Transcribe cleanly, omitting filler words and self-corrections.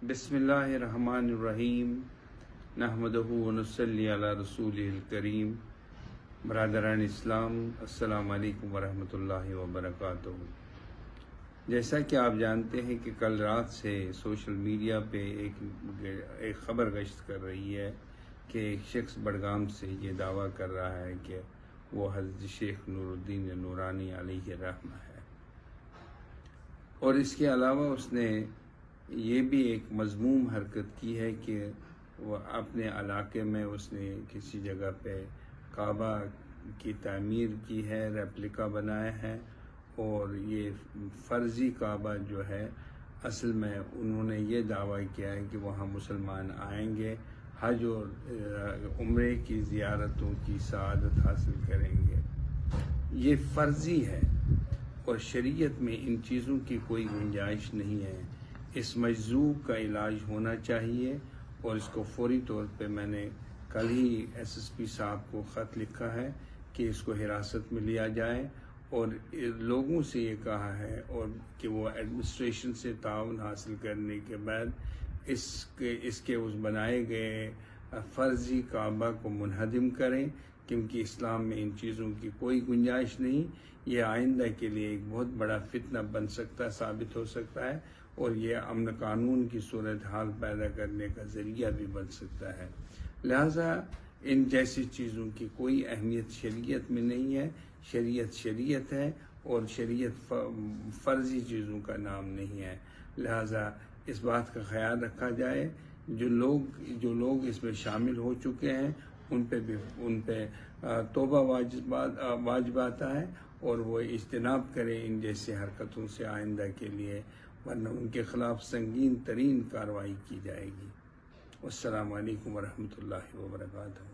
بسم اللہ الرحمن الرحیم نحمدہ ونصلی علی رسولہ الکریم۔ برادران اسلام، السلام علیکم ورحمۃ اللہ وبرکاتہ۔ جیسا کہ آپ جانتے ہیں کہ کل رات سے سوشل میڈیا پہ ایک خبر گشت کر رہی ہے کہ ایک شخص بڈگام سے یہ دعویٰ کر رہا ہے کہ وہ حضرت شیخ نور الدین نورانی علیہ الرحمہ ہے، اور اس کے علاوہ اس نے یہ بھی ایک مذموم حرکت کی ہے کہ وہ اپنے علاقے میں اس نے کسی جگہ پہ کعبہ کی تعمیر کی ہے، ریپلیکا بنایا ہے، اور یہ فرضی کعبہ جو ہے اصل میں انہوں نے یہ دعویٰ کیا ہے کہ وہاں مسلمان آئیں گے، حج اور عمرے کی زیارتوں کی سعادت حاصل کریں گے۔ یہ فرضی ہے اور شریعت میں ان چیزوں کی کوئی گنجائش نہیں ہے۔ اس مجذوب کا علاج ہونا چاہیے، اور اس کو فوری طور پہ میں نے کل ہی SSP صاحب کو خط لکھا ہے کہ اس کو حراست میں لیا جائے، اور لوگوں سے یہ کہا ہے اور کہ وہ ایڈمنسٹریشن سے تعاون حاصل کرنے کے بعد اس کے بنائے گئے فرضی کعبہ کو منہدم کریں، کیونکہ اسلام میں ان چیزوں کی کوئی گنجائش نہیں۔ یہ آئندہ کے لیے ایک بہت بڑا فتنہ بن سکتا ہے، ثابت ہو سکتا ہے، اور یہ امن قانون کی صورتحال پیدا کرنے کا ذریعہ بھی بن سکتا ہے۔ لہذا ان جیسی چیزوں کی کوئی اہمیت شریعت میں نہیں ہے۔ شریعت ہے، اور شریعت فرضی چیزوں کا نام نہیں ہے۔ لہذا اس بات کا خیال رکھا جائے، جو لوگ اس میں شامل ہو چکے ہیں ان پہ توبہ واجبات ہے، اور وہ اجتناب کریں ان جیسی حرکتوں سے آئندہ کے لیے، ورنہ ان کے خلاف سنگین ترین کارروائی کی جائے گی۔ السلام علیکم ورحمۃ اللہ وبرکاتہ۔